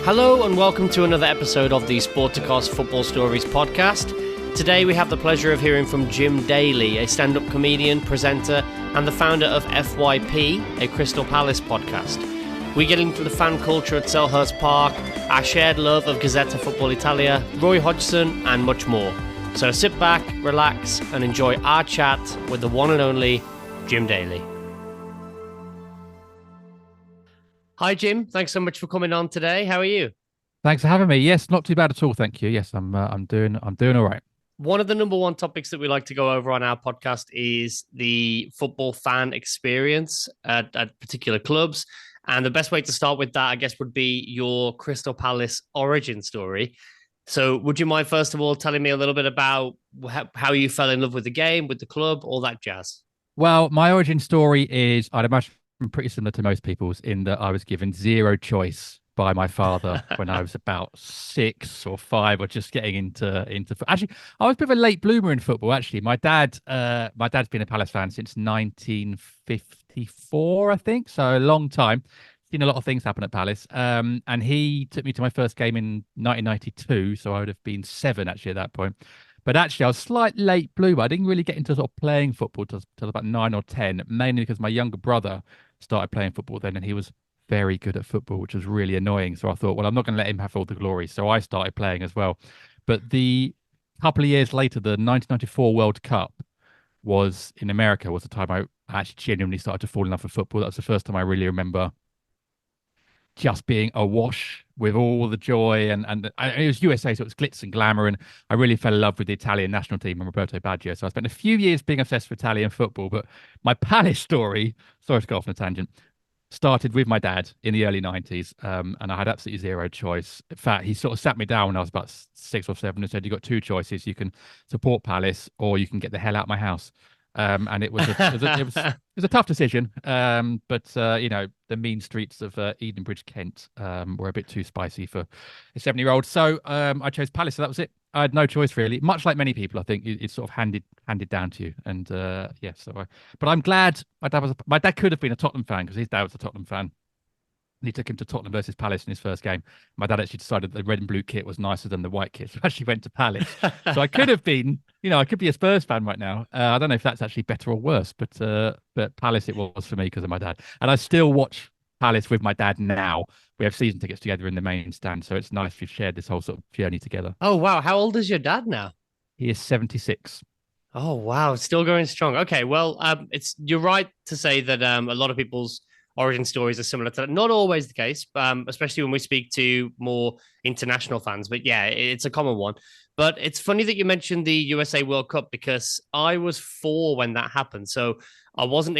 Hello and welcome to another episode of the Sporticos Football Stories podcast. Today we have the pleasure of hearing from Jim Daly, a stand-up comedian, presenter and the founder of FYP, a Crystal Palace podcast. We get into the fan culture at Selhurst Park, our shared love of Gazzetta Football Italia, Roy Hodgson and much more. So sit back, relax and enjoy our chat with the one and only Jim Daly. Hi, Jim. Thanks so much for coming on today. How are you? Thanks for having me. Yes, not too bad at all. Thank you. Yes, I'm doing all right. One of the number one topics that we like to go over on our podcast is the football fan experience at particular clubs. And the best way to start with that, I guess, would be your Crystal Palace origin story. So would you mind, first of all, telling me a little bit about how you fell in love with the game, with the club, all that jazz? Well, my origin story is, I'd imagine, pretty similar to most people's in that I was given zero choice by my father when I was about 6 or 5 or just getting into actually I was a bit of a late bloomer in football. Actually, my dad's been a Palace fan since 1954, I think, so a long time. Seen a lot of things happen at Palace, and he took me to my first game in 1992, so I would have been 7 actually at that point. But actually, I was slight late bloomer. I didn't really get into sort of playing football till about 9 or 10, mainly because my younger brother started playing football then, and he was very good at football, which was really annoying. So I thought, well, I'm not going to let him have all the glory. So I started playing as well. But the couple of years later, the 1994 World Cup was in America, was the time I actually genuinely started to fall in love with football. That was the first time I really remember just being awash with all the joy and it was USA, so it was glitz and glamour, and I really fell in love with the Italian national team and Roberto Baggio. So I spent a few years being obsessed with Italian football, but my Palace story, sorry to go off on a tangent, started with my dad in the early 90s, and I had absolutely zero choice. In fact, he sort of sat me down when I was about 6 or 7 and said, you've got 2 choices. You can support Palace or you can get the hell out of my house. And it was a tough decision. But you know, the mean streets of Edenbridge, Kent, were a bit too spicy for a 7-year-old. So I chose Palace. So that was it. I had no choice really. Much like many people, I think it's sort of handed down to you. And yeah, but I'm glad my dad could have been a Tottenham fan because his dad was a Tottenham fan. And he took him to Tottenham versus Palace in his first game. My dad actually decided the red and blue kit was nicer than the white kit, so I actually went to Palace. So I could have been, I could be a Spurs fan right now. I don't know if that's actually better or worse, but Palace it was for me because of my dad. And I still watch Palace with my dad now. We have season tickets together in the main stand, so it's nice we've shared this whole sort of journey together. Oh, wow. How old is your dad now? He is 76. Oh, wow. Still going strong. Okay, well, you're right to say that a lot of people's origin stories are similar to that. Not always the case, especially when we speak to more international fans. But yeah, it's a common one. But it's funny that you mentioned the USA World Cup because I was 4 when that happened. So it wasn't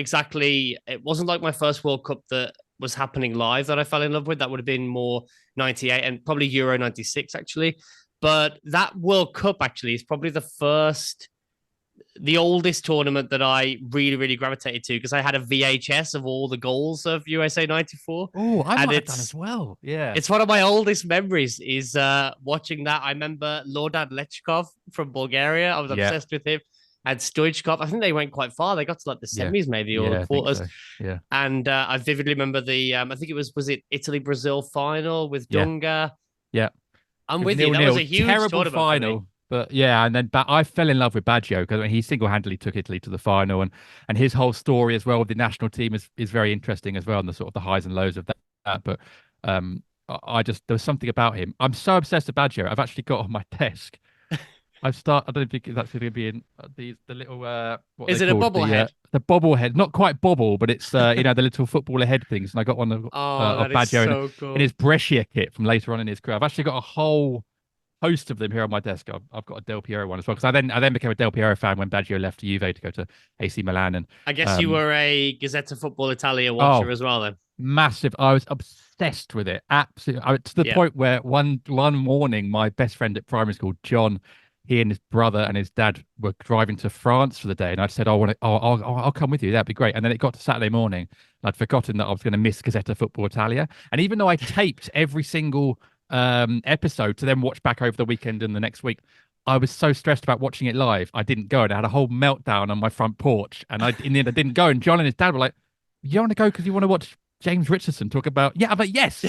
like my first World Cup that was happening live that I fell in love with. That would have been more 98 and probably Euro 96, actually. But that World Cup actually is probably the oldest tournament that I really, really gravitated to because I had a VHS of all the goals of USA 94. Oh, I might have done as well. Yeah. It's one of my oldest memories is watching that. I remember Lordad Lechkov from Bulgaria. I was obsessed with him. And Stoichkov. I think they went quite far. They got to like the semis maybe or the quarters. So. Yeah. And I vividly remember I think it was it Italy-Brazil final with Dunga? Yeah. I'm with you. That was a huge terrible final. But yeah, and then I fell in love with Baggio because he single-handedly took Italy to the final, and his whole story as well with the national team is very interesting as well, and the sort of the highs and lows of that. But there was something about him. I'm so obsessed with Baggio. I've actually got on my desk. I don't think it's actually going to be in the little. What is it called? A bobblehead? The bobblehead, not quite bobble, but it's the little footballer head things. And I got one of Baggio so cool. in his Brescia kit from later on in his career. I've actually got a whole host of them here on my desk. I've got a Del Piero one as well because I then became a Del Piero fan when Baggio left Juve to go to AC Milan. And I guess you were a Gazzetta Football Italia watcher as well then. Massive. I was obsessed with it. Absolutely. To the point where one morning my best friend at primary school, John, he and his brother and his dad were driving to France for the day, and I said, I'll come with you. That'd be great. And then it got to Saturday morning, and I'd forgotten that I was going to miss Gazzetta Football Italia. And even though I taped every single episode to then watch back over the weekend and the next week, I was so stressed about watching it live, I didn't go. And I had a whole meltdown on my front porch, and in the end I didn't go. And John and his dad were like, "You don't want to go because you want to watch James Richardson talk about, yeah, but yes,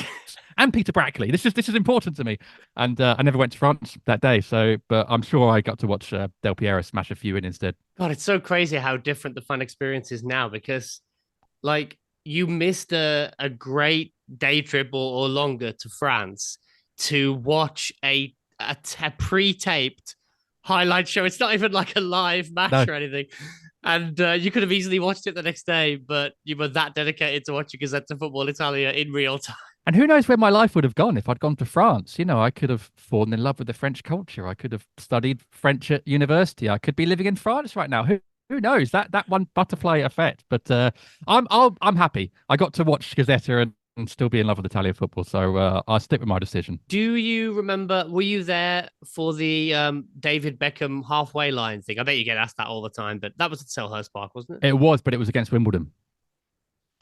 and Peter Brackley. This is important to me. And I never went to France that day, so but I'm sure I got to watch Del Piero smash a few in instead. God, it's so crazy how different the fan experience is now because, like, you missed a great day trip or longer to France to watch a pre-taped highlight show. It's not even like a live No. match or anything. And you could have easily watched it the next day, but you were that dedicated to watching Gazzetta Football Italia in real time. And who knows where my life would have gone if I'd gone to France? You know, I could have fallen in love with the French culture. I could have studied French at university. I could be living in France right now. Who knows? That one butterfly effect. But I'm happy. I got to watch Gazzetta and still be in love with Italian football. So I'll stick with my decision. Do you remember? Were you there for the David Beckham halfway line thing? I bet you get asked that all the time, but that was at Selhurst Park, wasn't it? It was, but it was against Wimbledon.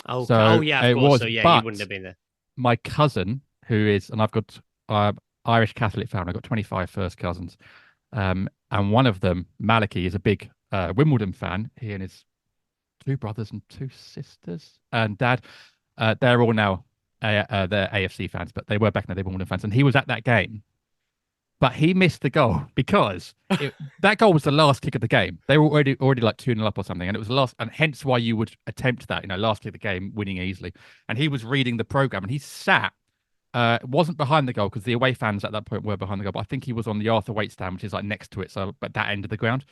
Oh, So oh yeah, of it course. was, So yeah, you but wouldn't have been there. my cousin, who is, and I've got Irish Catholic family. I've got 25 first cousins. And one of them, Maliki, is a big Wimbledon fan. He and his two brothers and two sisters and dad, they're all now they're AFC fans, but they were back then, they were Wimbledon fans. And he was at that game, but he missed the goal because that goal was the last kick of the game. They were already like 2-0 up or something, and it was the last, and hence why you would attempt that, last kick of the game, winning easily. And he was reading the program, and he sat. Wasn't behind the goal because the away fans at that point were behind the goal, but I think he was on the Arthur Waite stand, which is like next to it, so at that end of the ground.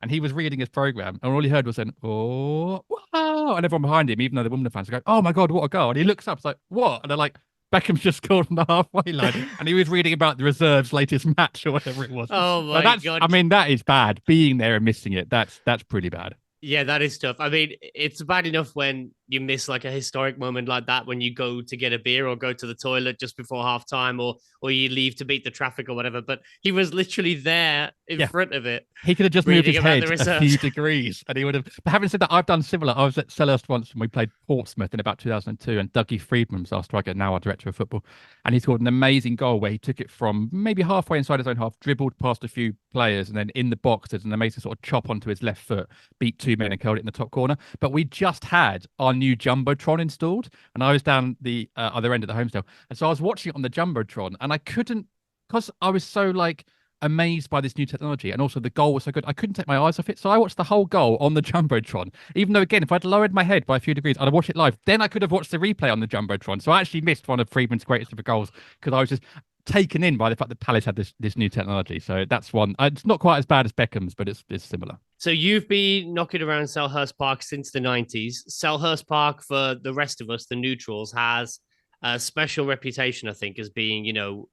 And he was reading his program, and all he heard was an "oh, wow," and everyone behind him, even though the Wimbledon fans, were going, "Oh my god, what a goal!" And he looks up, it's like, "What?" And they're like, "Beckham's just scored on the halfway line," and he was reading about the reserves' latest match or whatever it was. Oh my god! I mean, that is bad. Being there and missing it, that's pretty bad. Yeah, that is tough. I mean, it's bad enough when you miss like a historic moment like that when you go to get a beer or go to the toilet just before halftime or you leave to beat the traffic or whatever. But he was literally there in front of it. He could have just moved his head a few degrees and he would have. But having said that, I've done similar. I was at Selhurst once when we played Portsmouth in about 2002, and Dougie Friedman was our striker, now our director of football. And he scored an amazing goal where he took it from maybe halfway inside his own half, dribbled past a few players, and then in the box, there's an amazing sort of chop onto his left foot, beat two men and curled it in the top corner. But we just had our new Jumbotron installed, and I was down the other end of the Homestale. And so I was watching it on the Jumbotron, and I couldn't, because I was so like amazed by this new technology, and also the goal was so good, I couldn't take my eyes off it. So I watched the whole goal on the Jumbotron, even though, again, if I'd lowered my head by a few degrees, I'd have watched it live. Then I could have watched the replay on the Jumbotron. So I actually missed one of Friedman's greatest ever goals because I was just taken in by the fact that Palace had this new technology. So that's one. It's not quite as bad as Beckham's, but it's similar. So you've been knocking around Selhurst Park since the 90s. Selhurst Park, for the rest of us, the neutrals, has a special reputation, I think, as being,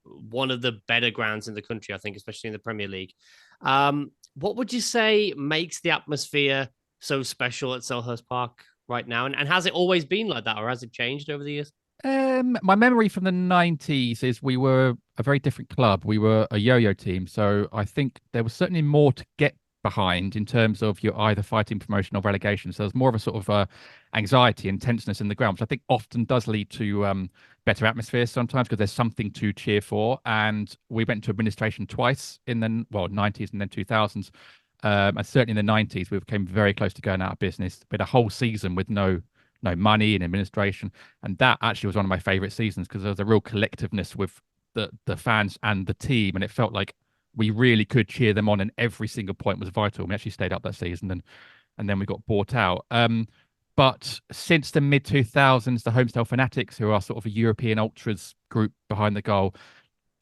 one of the better grounds in the country, I think, especially in the Premier League. What would you say makes the atmosphere so special at Selhurst Park right now? And has it always been like that, or has it changed over the years? My memory from the 90s is we were a very different club. We were a yo-yo team. So I think there was certainly more to get behind in terms of you're either fighting promotion or relegation. So there's more of a sort of anxiety and tenseness in the ground, which I think often does lead to better atmospheres sometimes because there's something to cheer for. And we went to administration twice in the 90s and then 2000s. And certainly in the 90s, we became very close to going out of business. We had a whole season with no money and administration, and that actually was one of my favorite seasons because there was a real collectiveness with the fans and the team, and it felt like we really could cheer them on, and every single point was vital. We actually stayed up that season, and then we got bought out. But since the mid 2000s, the Homestyle Fanatics, who are sort of a European ultras group behind the goal,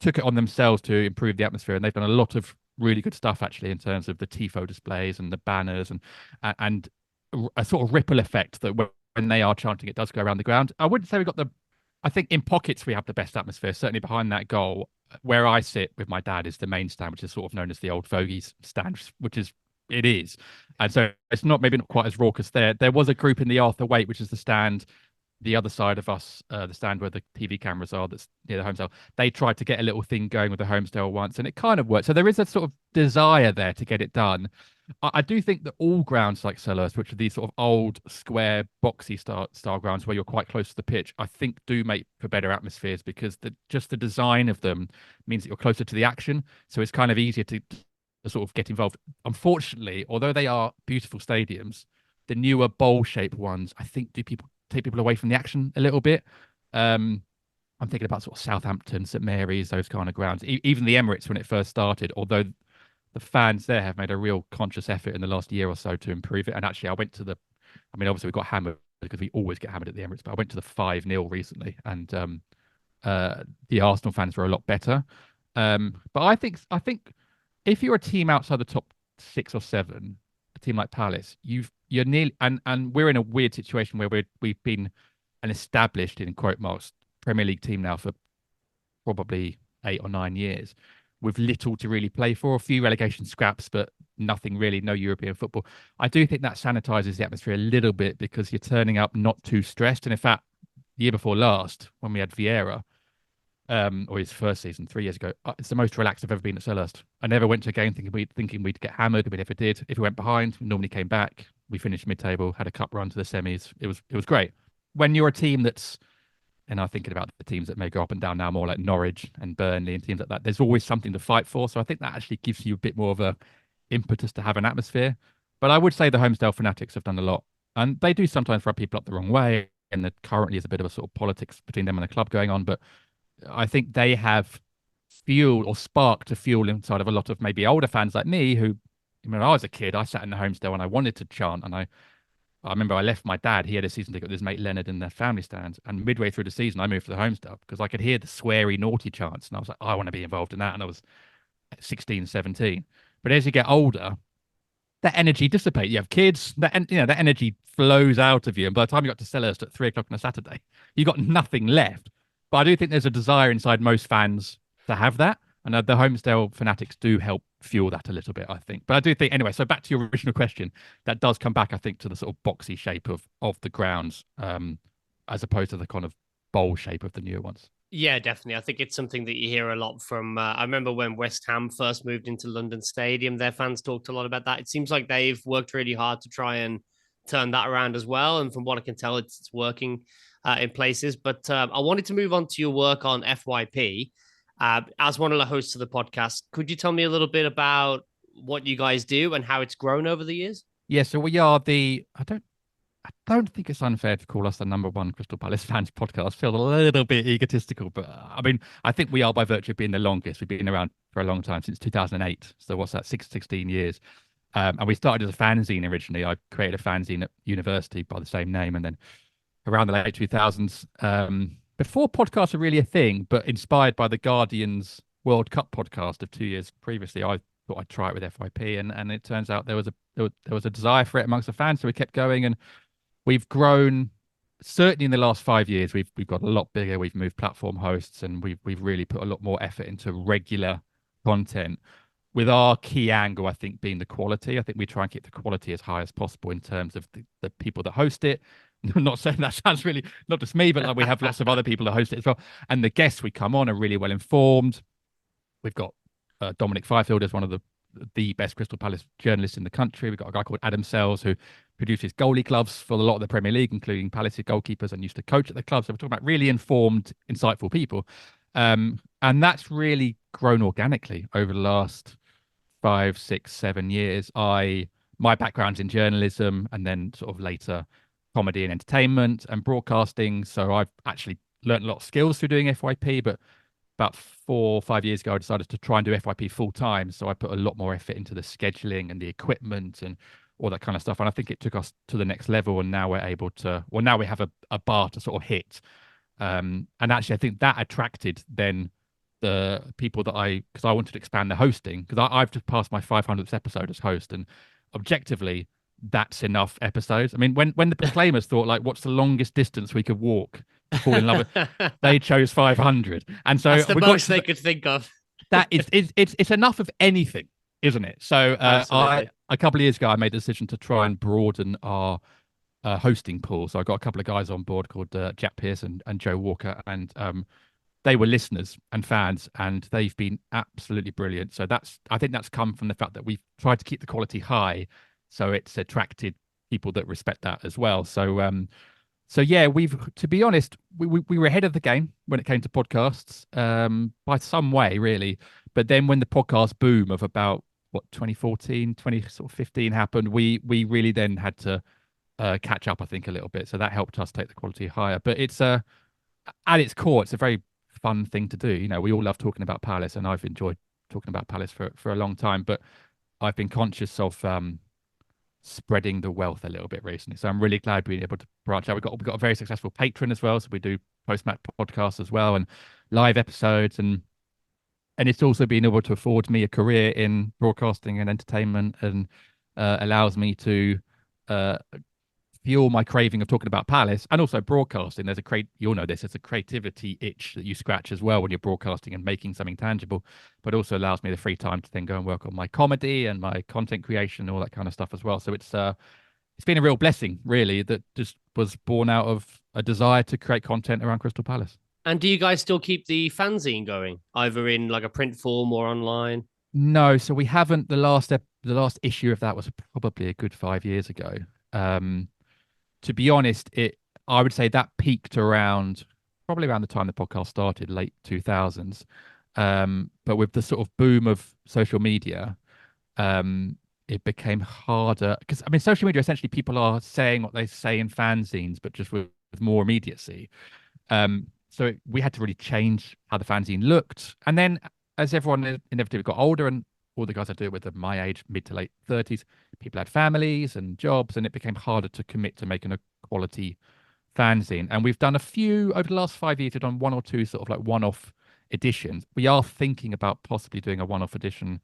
took it on themselves to improve the atmosphere, and they've done a lot of really good stuff actually in terms of the tifo displays and the banners and a sort of ripple effect that when they are chanting, it does go around the ground. I wouldn't say I think in pockets we have the best atmosphere, certainly behind that goal. Where I sit with my dad is the main stand, which is sort of known as the old fogies stand, it is. And so it's maybe not quite as raucous there. There was a group in the Arthur Waite, which is the stand the other side of us, the stand where the TV cameras are, that's near the Homestyle. They tried to get a little thing going with the Homestyle once, and it kind of worked. So there is a sort of desire there to get it done. I do think that all grounds like Selhurst, which are these sort of old, square, boxy style grounds where you're quite close to the pitch, I think do make for better atmospheres because just the design of them means that you're closer to the action. So it's kind of easier to sort of get involved. Unfortunately, although they are beautiful stadiums, the newer bowl-shaped ones, I think, do people take people away from the action a little bit. I'm thinking about sort of Southampton, St Mary's, those kind of grounds. Even the Emirates when it first started, although the fans there have made a real conscious effort in the last year or so to improve it. And actually, obviously we got hammered because we always get hammered at the Emirates, but I went to the 5-0 recently, and the Arsenal fans were a lot better. But I think if you're a team outside the top 6 or 7, a team like Palace, you're nearly, and we're in a weird situation where we've been an established, in quote marks, Premier League team now for probably 8 or 9 years, with little to really play for. A few relegation scraps, but nothing really, no European football. I do think that sanitizes the atmosphere a little bit because you're turning up not too stressed. And in fact, the year before last, when we had Vieira, or his first season 3 years ago, it's the most relaxed I've ever been at Selhurst. I never went to a game thinking we'd get hammered. We never did. If we went behind, we normally came back. We finished mid-table, had a cup run to the semis. It was great. When you're a team that's, and I'm thinking about the teams that may go up and down now, more like Norwich and Burnley and teams like that, there's always something to fight for. So I think that actually gives you a bit more of a impetus to have an atmosphere. But I would say the Homesdale Fanatics have done a lot. And they do sometimes rub people up the wrong way. And there currently is a bit of a sort of politics between them and the club going on. But I think they have fueled or sparked a fuel inside of a lot of maybe older fans like me who, when I was a kid, I sat in the Homesdale and I wanted to chant. And I remember I left my dad. He had a season ticket with his mate Leonard in the family stands. And midway through the season, I moved to the Homesdale because I could hear the sweary, naughty chants. And I was like, I want to be involved in that. And I was 16, 17. But as you get older, that energy dissipates. You have kids, that energy flows out of you. And by the time you got to Selhurst at 3 o'clock on a Saturday, you got nothing left. But I do think there's a desire inside most fans to have that. And the Homesdale Fanatics do help fuel that a little bit, I think. But I do think, anyway, so back to your original question, that does come back, I think, to the sort of boxy shape of the grounds, as opposed to the kind of bowl shape of the newer ones. Yeah, definitely. I think it's something that you hear a lot from. I remember when West Ham first moved into London Stadium, their fans talked a lot about that. It seems like they've worked really hard to try and turn that around as well. And from what I can tell, it's working in places. But I wanted to move on to your work on FYP. As one of the hosts of the podcast, could you tell me a little bit about what you guys do and how it's grown over the years? Yeah, so we are I don't think it's unfair to call us the #1 Crystal Palace fans podcast. I feel a little bit egotistical, but I mean, I think we are by virtue of being the longest. We've been around for a long time, since 2008. So what's that, 16 years. And we started as a fanzine originally. I created a fanzine at university by the same name. And then around the late 2000s, before podcasts were really a thing, but inspired by the Guardian's World Cup podcast of 2 years previously, I thought I'd try it with FYP, and it turns out there was a desire for it amongst the fans, so we kept going, and we've grown. Certainly in the last 5 years, we've got a lot bigger. We've moved platform hosts, and we've really put a lot more effort into regular content. With our key angle, I think, being the quality. I think we try and keep the quality as high as possible in terms of the people that host it. I'm not saying that sounds really, not just me, but like we have lots of other people that host it as well. And the guests we come on are really well informed. We've got Dominic Fifield as one of the best Crystal Palace journalists in the country. We've got a guy called Adam Sells who produces goalie gloves for a lot of the Premier League, including Palace's goalkeepers, and used to coach at the club. So we're talking about really informed, insightful people. And that's really grown organically over the last 5, 6, 7 years. My background's in journalism and then sort of later comedy and entertainment and broadcasting. So I've actually learned a lot of skills through doing FYP, but about 4 or 5 years ago, I decided to try and do FYP full time. So I put a lot more effort into the scheduling and the equipment and all that kind of stuff. And I think it took us to the next level. And now we're able to, well, now we have a bar to sort of hit. And actually, I think that attracted then the people because I wanted to expand the hosting, because I've just passed my 500th episode as host. And objectively, that's enough episodes. I mean, when the Proclaimers thought, like, what's the longest distance we could walk to fall in love with, they chose 500. And so that's the most they could think of. That is, it's enough of anything, isn't it? So a couple of years ago, I made a decision to try and broaden our hosting pool. So I got a couple of guys on board called Jack Pearce and Joe Walker, and they were listeners and fans, and they've been absolutely brilliant. So I think that's come from the fact that we've tried to keep the quality high, so it's attracted people that respect that as well. So yeah, to be honest, we were ahead of the game when it came to podcasts, by some way, really. But then when the podcast boom of about 2014, 2015 happened, we really then had to catch up, I think, a little bit. So that helped us take the quality higher. But it's at its core, it's a very fun thing to do. You know, we all love talking about Palace, and I've enjoyed talking about Palace for a long time. But I've been conscious of spreading the wealth a little bit recently. So I'm really glad being able to branch out. We've got a very successful patron as well. So we do post-match podcasts as well and live episodes, and it's also been able to afford me a career in broadcasting and entertainment, and allows me to uh, fuel my craving of talking about Palace and also broadcasting. You'll know this, there's a creativity itch that you scratch as well when you're broadcasting and making something tangible, but also allows me the free time to then go and work on my comedy and my content creation and all that kind of stuff as well. So it's been a real blessing, really, that just was born out of a desire to create content around Crystal Palace. And do you guys still keep the fanzine going, either in like a print form or online? No, so we haven't. The last issue of that was probably a good 5 years ago. To be honest, I would say that peaked probably around the time the podcast started, late 2000s. But with the sort of boom of social media, it became harder because, I mean, social media, essentially people are saying what they say in fanzines, but just with more immediacy. So we had to really change how the fanzine looked. And then as everyone inevitably got older, and all the guys I do it with are my age, mid to late 30s, people had families and jobs, and it became harder to commit to making a quality fanzine. And we've done a few over the last 5 years. We've done one or two sort of like one-off editions. We are thinking about possibly doing a one-off edition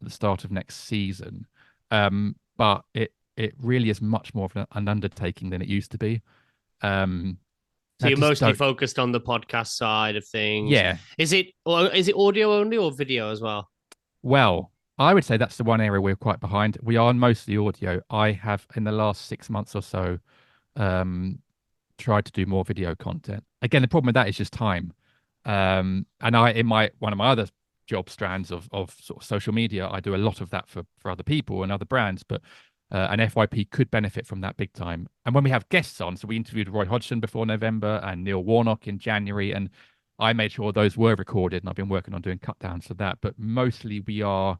at the start of next season. But it really is much more of an undertaking than it used to be. So you're mostly focused on the podcast side of things. Yeah. Is it audio only or video as well? Well, I would say that's the one area we're quite behind. We are mostly audio. I have, in the last 6 months or so, tried to do more video content. Again, the problem with that is just time. And one of my other job strands of sort of social media, I do a lot of that for other people and other brands, but and FYP could benefit from that big time. And when we have guests on, so we interviewed Roy Hodgson before November and Neil Warnock in January, and I made sure those were recorded, and I've been working on doing cut downs for that. But mostly we are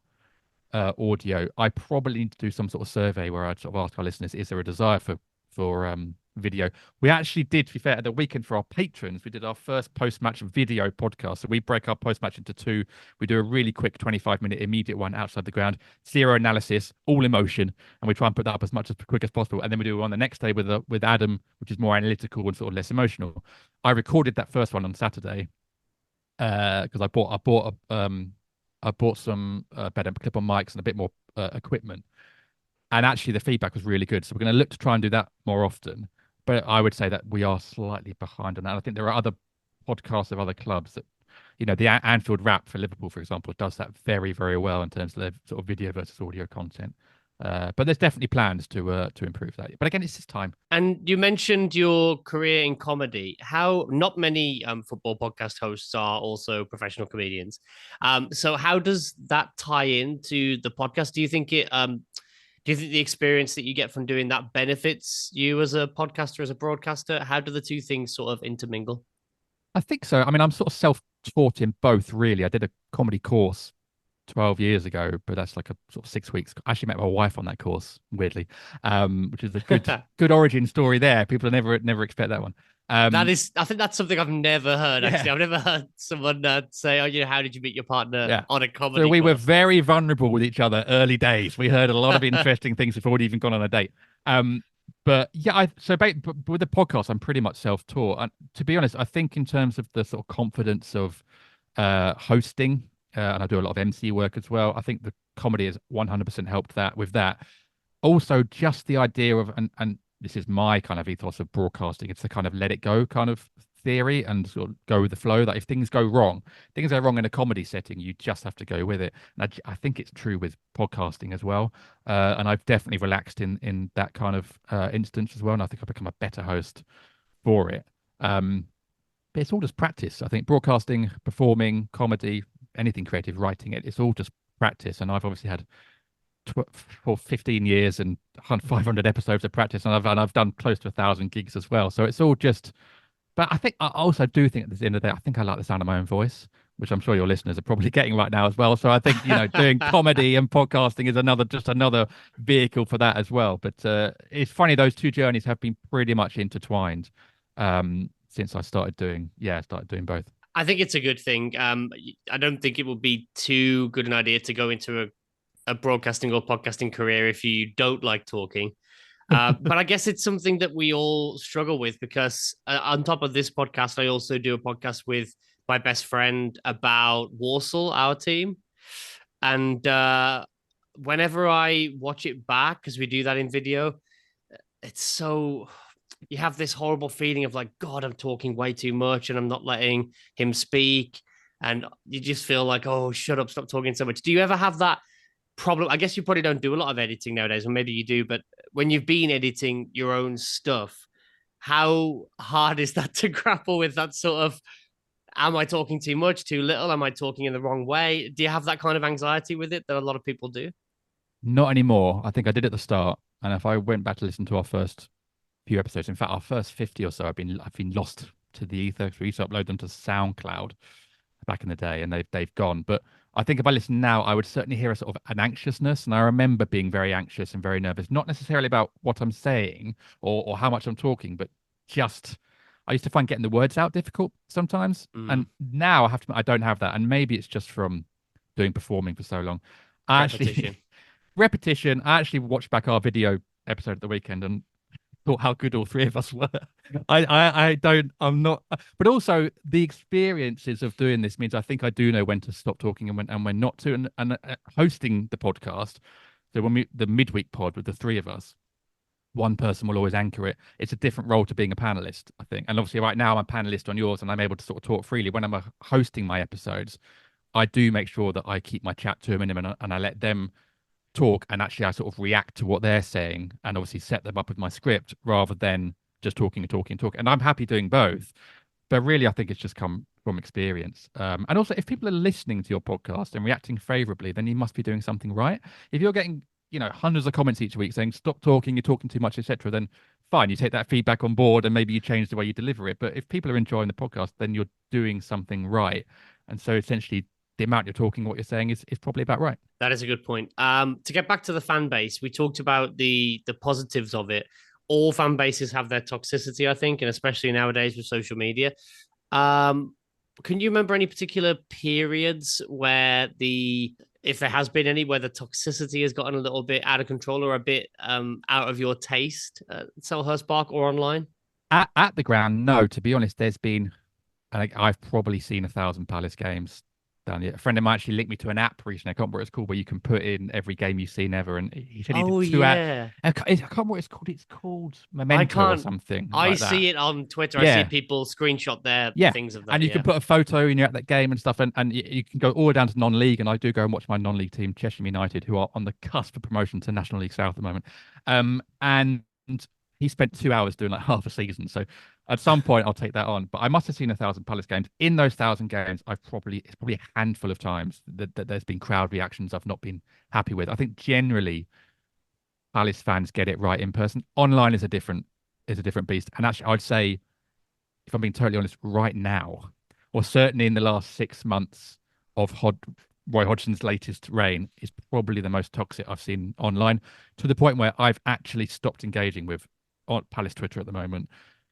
audio. I probably need to do some sort of survey where I'd sort of ask our listeners, is there a desire for video? We actually did, to be fair, at the weekend for our patrons, we did our first post-match video podcast. So we break our post-match into two. We do a really quick 25-minute immediate one outside the ground, zero analysis, all emotion, and we try and put that up as much as quick as possible. And then we do one the next day with Adam, which is more analytical and sort of less emotional. I recorded that first one on Saturday because I bought some better clip-on mics and a bit more equipment. And actually the feedback was really good. So we're going to look to try and do that more often. But I would say that we are slightly behind on that. I think there are other podcasts of other clubs that, you know, the Anfield Wrap for Liverpool, for example, does that very, very well in terms of their sort of video versus audio content. But there's definitely plans to improve that. But again, it's just time. And you mentioned your career in comedy. How not many football podcast hosts are also professional comedians. So how does that tie into the podcast? Do you think the experience that you get from doing that benefits you as a podcaster, as a broadcaster? How do the two things sort of intermingle? I think so. I mean, I'm sort of self-taught in both, really. I did a comedy course 12 years ago, but that's like a sort of 6 weeks. I actually met my wife on that course, weirdly, which is a good origin story there. People never expect that one. I think that's something I've never heard, actually. I've never heard someone say, oh, you know, how did you meet your partner on a comedy So we course? were very vulnerable with each other early days. We heard a lot of interesting things before we'd even gone on a date. But yeah, but with the podcast, I'm pretty much self-taught. And to be honest, I think in terms of the sort of confidence of hosting, and I do a lot of MC work as well, I think the comedy has 100% helped that with that. Also, just the idea of, and this is my kind of ethos of broadcasting, it's the kind of let it go kind of theory and sort of go with the flow, that if things go wrong in a comedy setting, you just have to go with it. And I think it's true with podcasting as well. And I've definitely relaxed in that kind of instance as well. And I think I've become a better host for it. But it's all just practice. I think broadcasting, performing, comedy, anything creative, writing it's all just practice. And I've obviously had for 15 years and 500 episodes of practice, and I've done close to 1,000 gigs as well. So it's all just. But I also do think at the end of the day, I think I like the sound of my own voice, which I'm sure your listeners are probably getting right now as well. So I think, doing comedy and podcasting is another vehicle for that as well. But it's funny, those two journeys have been pretty much intertwined since I started doing both. I think it's a good thing. I don't think it would be too good an idea to go into a broadcasting or podcasting career if you don't like talking. But I guess it's something that we all struggle with because on top of this podcast, I also do a podcast with my best friend about Warsaw, our team. And whenever I watch it back, because we do that in video, it's so you have this horrible feeling of like, God, I'm talking way too much and I'm not letting him speak. And you just feel like, oh, shut up, stop talking so much. Do you ever have that problem? I guess you probably don't do a lot of editing nowadays, or maybe you do, but when you've been editing your own stuff, how hard is that to grapple with that sort of, am I talking too much, too little? Am I talking in the wrong way? Do you have that kind of anxiety with it that a lot of people do? Not anymore. I think I did at the start. And if I went back to listen to our first few episodes, in fact, our first 50 or so, I've been lost to the ether. We used to upload them to SoundCloud back in the day, and they've gone. But I think if I listen now, I would certainly hear a sort of an anxiousness. And I remember being very anxious and very nervous, not necessarily about what I'm saying or how much I'm talking, but just I used to find getting the words out difficult sometimes. And now I don't have that. And maybe it's just from doing performing for so long. Repetition. I actually watched back our video episode at the weekend and thought how good all three of us were. I'm not, but also the experiences of doing this means I think I do know when to stop talking and when not to. And hosting the podcast, so the midweek pod with the three of us, one person will always anchor it. It's a different role to being a panelist, I think. And obviously right now I'm a panelist on yours and I'm able to sort of talk freely. When I'm hosting my episodes, I do make sure that I keep my chat to a minimum and I let them talk, and actually I sort of react to what they're saying and obviously set them up with my script rather than just talking. And I'm happy doing both, but really I think it's just come from experience. And also, if people are listening to your podcast and reacting favorably, then you must be doing something right. If you're getting hundreds of comments each week saying stop talking, you're talking too much, etc., then fine, you take that feedback on board and maybe you change the way you deliver it. But if people are enjoying the podcast, then you're doing something right. And so essentially the amount you're talking, what you're saying is probably about right. That is a good point. To get back to the fan base, we talked about the positives of it. All fan bases have their toxicity, I think, and especially nowadays with social media. Can you remember any particular periods where if there has been any, where the toxicity has gotten a little bit out of control or a bit out of your taste at Selhurst Park or online? At the ground, no. To be honest, there's been, I've probably seen 1,000 Palace games down here. A friend of mine actually linked me to an app recently. I can't remember what it's called, where you can put in every game you've seen ever. And he said he did 2 hours. I can't remember what it's called. It's called Memento or something. I see it on Twitter. I see people screenshot their things of that. And you can put a photo and you're at that game and stuff. And you can go all the way down to non-league. And I do go and watch my non-league team, Cheshire United, who are on the cusp of promotion to National League South at the moment. And he spent 2 hours doing like half a season. So at some point I'll take that on. But I must have seen 1,000 Palace games. In those 1,000 games, it's probably a handful of times that there's been crowd reactions I've not been happy with. I think generally Palace fans get it right in person. Online is a different beast. And actually I'd say, if I'm being totally honest, right now, or certainly in the last 6 months of Roy Hodgson's latest reign, is probably the most toxic I've seen online, to the point where I've actually stopped engaging with on Palace Twitter at the moment,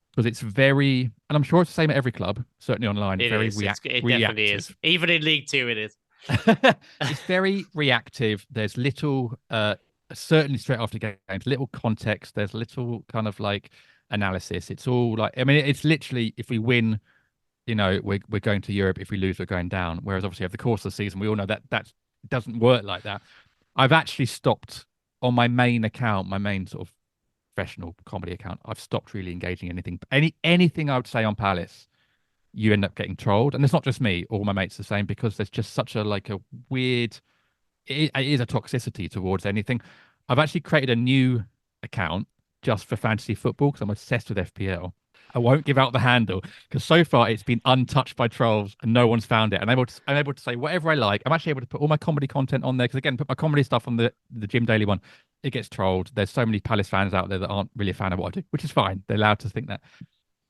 because it's very, and I'm sure it's the same at every club, certainly online, it very reactive. It definitely is. Even in League Two, it is. It's very reactive. There's little, certainly straight after games, little context. There's little kind of like analysis. It's all like, I mean, it's literally, if we win, we're going to Europe. If we lose, we're going down. Whereas obviously over the course of the season, we all know that doesn't work like that. I've actually stopped on my main account, my main sort of professional comedy account. I've stopped really engaging anything. Anything I would say on Palace, you end up getting trolled. And it's not just me, all my mates the same, because there's just such a weird, it is a toxicity towards anything. I've actually created a new account just for fantasy football because I'm obsessed with FPL. I won't give out the handle because so far it's been untouched by trolls and no one's found it. And I'm able to say whatever I like. I'm actually able to put all my comedy content on there because, again, put my comedy stuff on the Jim Daly one. It gets trolled. There's so many Palace fans out there that aren't really a fan of what I do, which is fine. They're allowed to think that.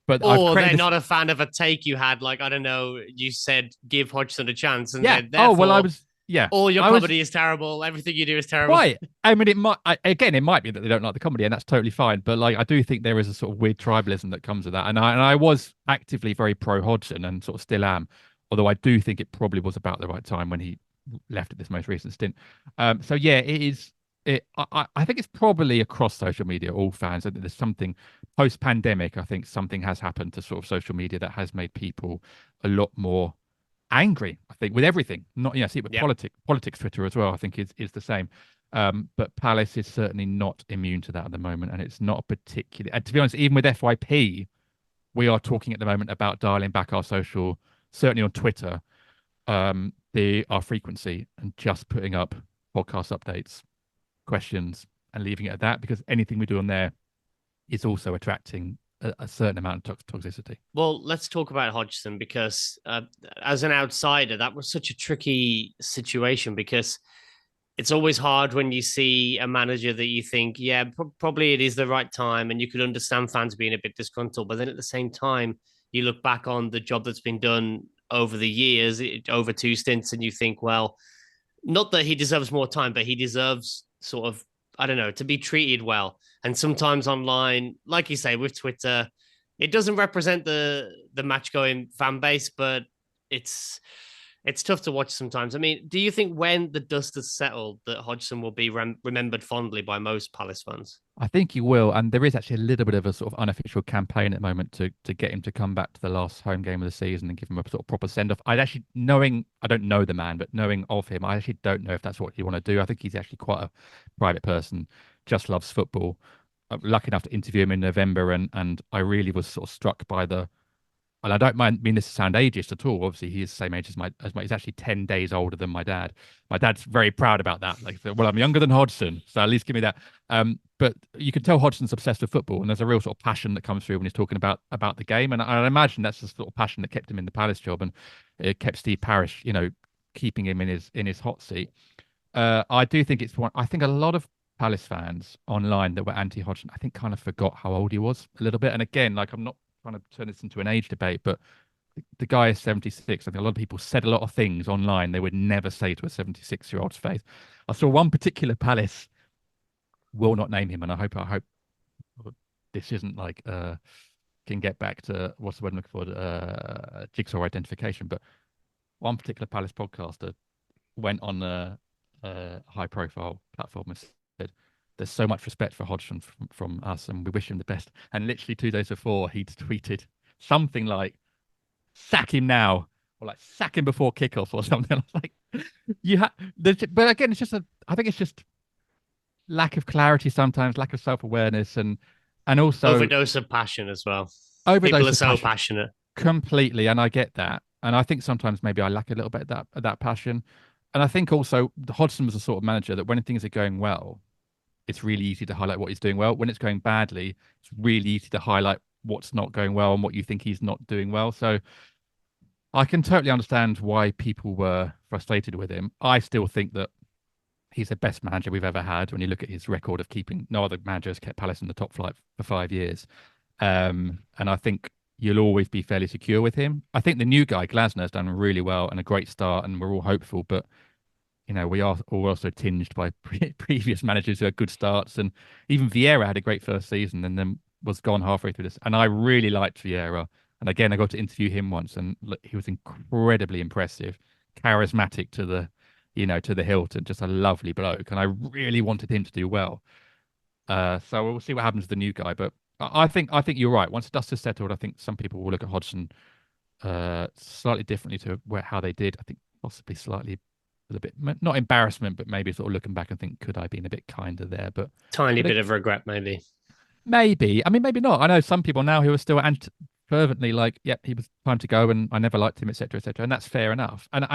But I've Or they're created this. not a fan of a take you had, like, I don't know, you said give Hodgson a chance, and Yeah. then Oh well, I therefore was. Yeah. all your I was comedy is terrible, everything you do is terrible. quite. I mean, again, it might be that they don't like the comedy, and that's totally fine. But like, I do think there is a sort of weird tribalism that comes with that, and I was actively very pro Hodgson, and sort of still am. Although I do think it probably was about the right time when he left at this most recent stint. So yeah, it is. I think it's probably across social media, all fans. And there's something post-pandemic. I think something has happened to sort of social media that has made people a lot more angry. I think with everything, not see it with Yeah. politics Twitter as well. I think is the same. But Palace is certainly not immune to that at the moment, and it's not a particular. And to be honest, even with FYP, we are talking at the moment about dialing back our social, certainly on Twitter, our frequency, and just putting up podcast updates, questions, and leaving it at that, because anything we do on there is also attracting a certain amount of toxicity. Well, let's talk about Hodgson because as an outsider, that was such a tricky situation because it's always hard when you see a manager that you think, yeah, probably it is the right time, and you could understand fans being a bit disgruntled. But then at the same time, you look back on the job that's been done over the years, over two stints, and you think, well, not that he deserves more time, but he deserves sort of, I don't know, to be treated well. And sometimes online, like you say, with Twitter, it doesn't represent the match going fan base, but it's it's tough to watch sometimes. I mean, do you think when the dust has settled that Hodgson will be remembered fondly by most Palace fans? I think he will, and there is actually a little bit of a sort of unofficial campaign at the moment to get him to come back to the last home game of the season and give him a sort of proper send off. I'd actually I don't know the man, but knowing of him, I actually don't know if that's what you want to do. I think he's actually quite a private person, just loves football. I'm lucky enough to interview him in November, and I really was sort of struck by and I don't mean this to sound ageist at all. Obviously, he's the same age as my. He's actually 10 days older than my dad. My dad's very proud about that. Like, well, I'm younger than Hodgson, so at least give me that. But you can tell Hodgson's obsessed with football, and there's a real sort of passion that comes through when he's talking about the game. And I imagine that's the sort of passion that kept him in the Palace job, and it kept Steve Parish, keeping him in his hot seat. I do think it's one. I think a lot of Palace fans online that were anti-Hodgson, I think, kind of forgot how old he was a little bit. And again, like, I'm not trying to turn this into an age debate, but the guy is 76. I think a lot of people said a lot of things online they would never say to a 76-year-old's face. I saw one particular Palace, will not name him, and I hope this isn't like can get back to what's the word I'm looking for, jigsaw identification. But one particular Palace podcaster went on a high-profile platform and said, "There's so much respect for Hodgson from us, and we wish him the best." And literally 2 days before, he'd tweeted something like, "Sack him now," or like, "Sack him before kickoff," or something. I was like, but again, I think it's just lack of clarity sometimes, lack of self-awareness, and also Overdose of passion as well. People overdose are of so passion. passionate. Completely, and I get that. And I think sometimes maybe I lack a little bit of that passion. And I think also Hodgson was the sort of manager that when things are going well, it's really easy to highlight what he's doing well. When it's going badly, it's really easy to highlight what's not going well and what you think he's not doing well. So I can totally understand why people were frustrated with him. I still think that he's the best manager we've ever had. When you look at his record of keeping, no other manager has kept Palace in the top flight for 5 years. And I think you'll always be fairly secure with him. I think the new guy, Glasner, has done really well and a great start, and we're all hopeful. But we are all also tinged by previous managers who had good starts, and even Vieira had a great first season and then was gone halfway through this. And I really liked Vieira. And again, I got to interview him once, and look, he was incredibly impressive, charismatic to the hilt, and just a lovely bloke. And I really wanted him to do well. So we'll see what happens to the new guy. But I think you're right. Once the dust has settled, I think some people will look at Hodgson slightly differently to how they did. I think possibly slightly with a bit, not embarrassment, but maybe sort of looking back and think, could I have been a bit kinder there? But Tiny bit of regret, maybe. Maybe. I mean, maybe not. I know some people now who are still fervently like, yep, he was time to go, and I never liked him, etc., etc. And that's fair enough. And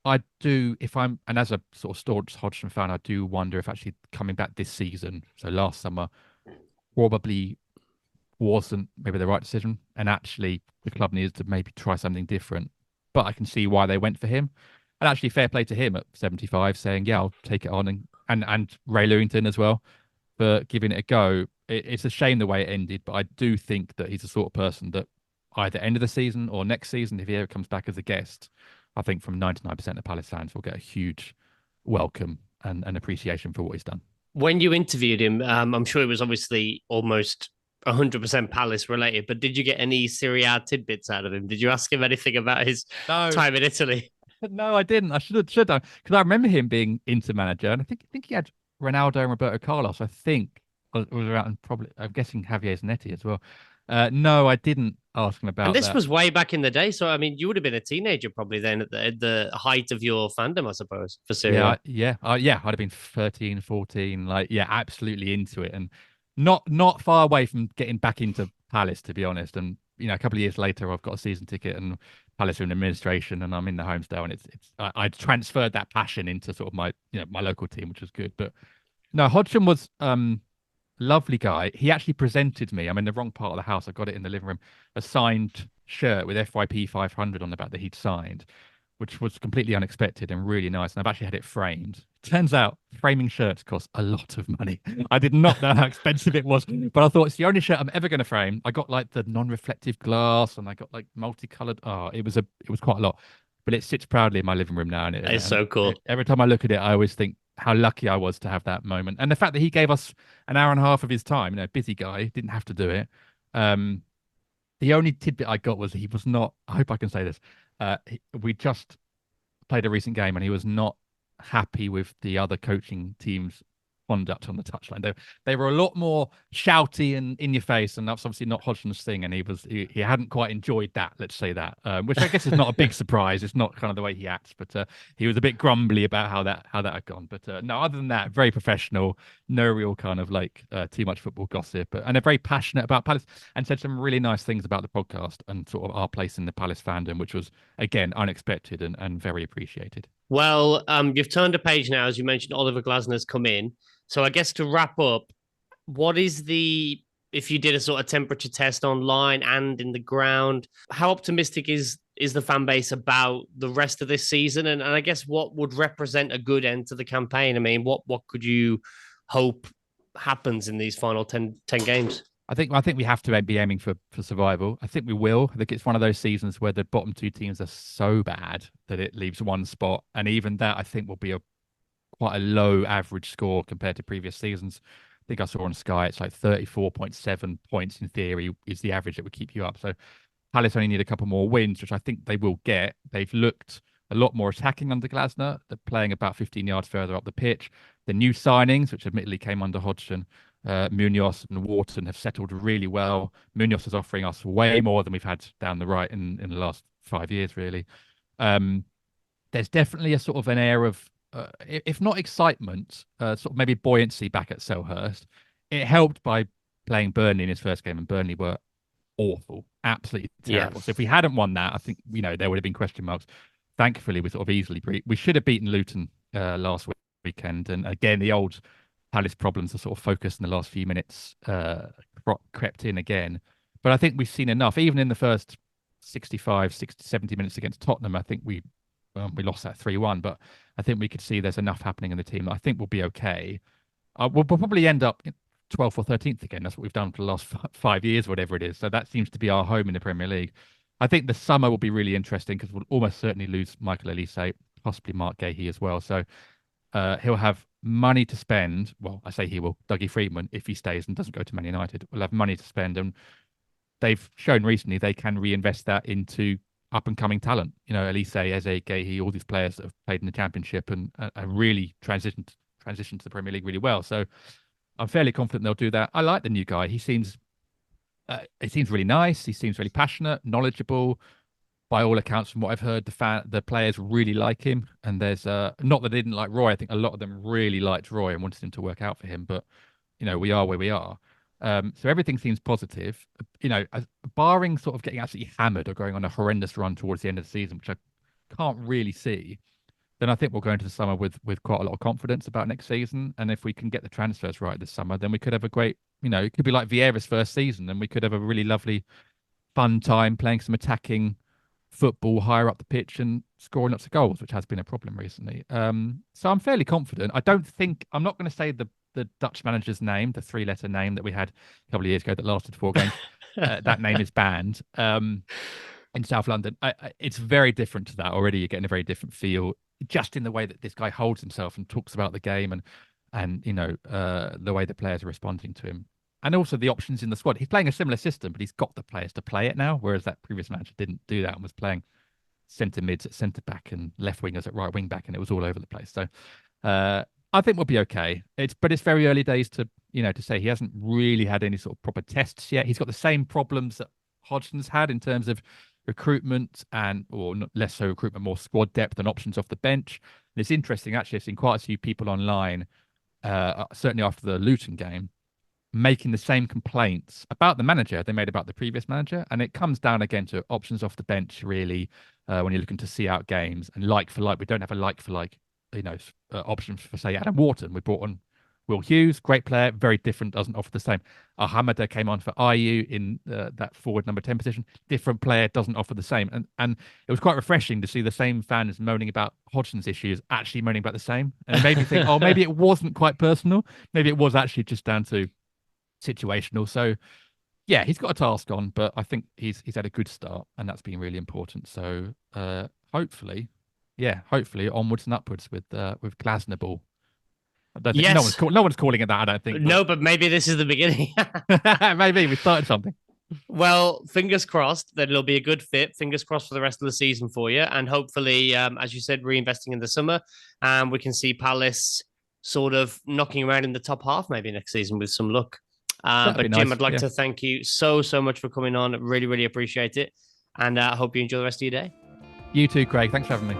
I do, and as a sort of staunch Hodgson fan, I do wonder if actually coming back this season, so last summer, probably wasn't maybe the right decision, and actually the club needs to maybe try something different. But I can see why they went for him, and actually fair play to him at 75, saying, yeah, I'll take it on, and Ray Lewington as well for giving it a go. it's a shame the way it ended, but I do think that he's the sort of person that either end of the season or next season, if he ever comes back as a guest, I think from 99% of Palace fans will get a huge welcome and appreciation for what he's done. When you interviewed him, I'm sure it was obviously almost 100% Palace related, but did you get any Serie A tidbits out of him? Did you ask him anything about his No, time in Italy? no, I didn't. I should have, because I remember him being Inter manager, and I think he had Ronaldo and Roberto Carlos. I think was around, and probably I'm guessing Javier Zanetti as well. No, I didn't ask him And about this that. was way back in the day. So, I mean, you would have been a teenager probably then at the height of your fandom, I suppose, for Yeah, Syria. yeah. I'd have been 13, 14, like yeah, absolutely into it, and not far away from getting back into Palace, to be honest. And a couple of years later, I've got a season ticket, and Palace are in administration, and I'm in the Homesdale, and I transferred that passion into sort of my my local team, which was good. But no, Hodgson was lovely guy. He actually presented me. I'm in the wrong part of the house. I got it in the living room. A signed shirt with FYP 500 on the back that he'd signed, which was completely unexpected and really nice. And I've actually had it framed. Turns out framing shirts cost a lot of money. I did not know how expensive it was, but I thought it's the only shirt I'm ever going to frame. I got like the non-reflective glass, and I got like multicolored. Oh, it was quite a lot, but it sits proudly in my living room now. And, That is so cool. every time I look at it, I always think how lucky I was to have that moment, and the fact that he gave us an hour and a half of his time. Busy guy, didn't have to do it. Um, the only tidbit I got was he was not. I hope I can say this. We just played a recent game, and he was not happy with the other coaching team's conduct on the touchline. They were a lot more shouty and in your face, and that's obviously not Hodgson's thing. And he hadn't quite enjoyed that. Let's say that, which I guess is not a big surprise. It's not kind of the way he acts, but he was a bit grumbly about how that had gone. But no, other than that, very professional. No real kind of like too much football gossip, and a very passionate about Palace, and said some really nice things about the podcast and sort of our place in the Palace fandom, which was again unexpected and very appreciated. Well, you've turned a page now, as you mentioned. Oliver Glasner's come in. So, I guess to wrap up, what is if you did a sort of temperature test online and in the ground, how optimistic is the fan base about the rest of this season? And I guess what would represent a good end to the campaign? I mean, what could you hope happens in these final 10 games? I think we have to be aiming for survival. I think we will. I think it's one of those seasons where the bottom two teams are so bad that it leaves one spot, and even that I think will be quite a low average score compared to previous seasons. I think I saw on Sky it's like 34.7 points in theory is the average that would keep you up. So Palace only need a couple more wins, which I think they will get. They've looked a lot more attacking under Glasner. They're playing about 15 yards further up the pitch. The new signings, which admittedly came under Hodgson, Munoz and Wharton, have settled really well. Munoz is offering us way more than we've had down the right in the last 5 years, really. There's definitely a sort of an air of, if not excitement, sort of maybe buoyancy back at Selhurst. It helped by playing Burnley in his first game, and Burnley were awful, absolutely terrible. Yeah. So if we hadn't won that, I think there would have been question marks. Thankfully, we sort of easily we should have beaten Luton last weekend, and again the old Palace problems are sort of focused in the last few minutes crept in again. But I think we've seen enough, even in the first 65, 60, 70 minutes against Tottenham. I think we lost that 3-1, but I think we could see there's enough happening in the team that I think we'll be okay. We'll probably end up 12th or 13th again. That's what we've done for the last 5 years, whatever it is. So that seems to be our home in the Premier League. I think the summer will be really interesting because we'll almost certainly lose Michael Elise, possibly Mark Gahey as well. So he'll have money to spend. Well, I say he will. Dougie Freedman, if he stays and doesn't go to Man United, will have money to spend. And they've shown recently they can reinvest that into up and coming talent. Elise, Eze, Gahey, all these players that have played in the Championship and really transitioned to the Premier League really well. So I'm fairly confident they'll do that. I like the new guy. He seems really nice. He seems really passionate, knowledgeable. By all accounts, from what I've heard, the players really like him. And there's not that they didn't like Roy. I think a lot of them really liked Roy and wanted him to work out for him. But we are where we are. So everything seems positive. Barring sort of getting absolutely hammered or going on a horrendous run towards the end of the season, which I can't really see, then I think we'll go into the summer with quite a lot of confidence about next season. And if we can get the transfers right this summer, then we could have a great, it could be like Vieira's first season, and we could have a really lovely, fun time playing some attacking football higher up the pitch and scoring lots of goals, which has been a problem recently. So I'm fairly confident. I'm not going to say the the Dutch manager's name, the 3-letter name that we had a couple of years ago that lasted 4 games. That name is banned in South London. It's very different to that already. You're getting a very different feel just in the way that this guy holds himself and talks about the game and the way the players are responding to him. And also the options in the squad. He's playing a similar system, but he's got the players to play it now, whereas that previous manager didn't do that and was playing centre mids at centre back and left wingers at right wing back, and it was all over the place. So I think we'll be okay. But it's very early days to say. He hasn't really had any sort of proper tests yet. He's got the same problems that Hodgson's had in terms of recruitment or less so recruitment, more squad depth and options off the bench. And it's interesting, actually, I've seen quite a few people online, certainly after the Luton game, making the same complaints about the manager they made about the previous manager. And it comes down again to options off the bench, really, when you're looking to see out games. And like for like, we don't have a like for like, option for, say, Adam Wharton. We brought on Will Hughes, great player, very different, doesn't offer the same. Hamada came on for IU in that forward number 10 position. Different player, doesn't offer the same. And it was quite refreshing to see the same fans moaning about Hodgson's issues actually moaning about the same. And it made me think, oh, maybe it wasn't quite personal. Maybe it was actually just down to situational. So yeah, he's got a task on, but I think he's had a good start, and that's been really important. So hopefully onwards and upwards with Glasner ball. I don't think yes. No one's calling it that, I don't think. No, but maybe this is the beginning. Maybe we started something. Well, fingers crossed that it'll be a good fit. Fingers crossed for the rest of the season for you. And hopefully, as you said, reinvesting in the summer, we can see Palace sort of knocking around in the top half maybe next season with some luck. But Jim, nice. I'd like to thank you so much for coming on. Really, really appreciate it. And I hope you enjoy the rest of your day. You too, Craig. Thanks for having me.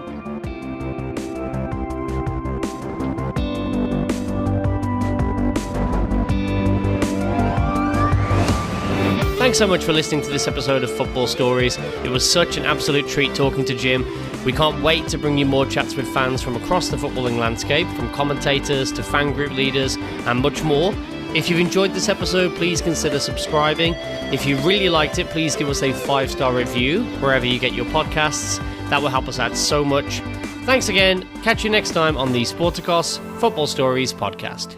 Thanks so much for listening to this episode of Football Stories. It was such an absolute treat talking to Jim. We can't wait to bring you more chats with fans from across the footballing landscape, from commentators to fan group leaders and much more. If you've enjoyed this episode, please consider subscribing. If you really liked it, please give us a 5-star review wherever you get your podcasts. That will help us out so much. Thanks again. Catch you next time on the Sporticos Football Stories podcast.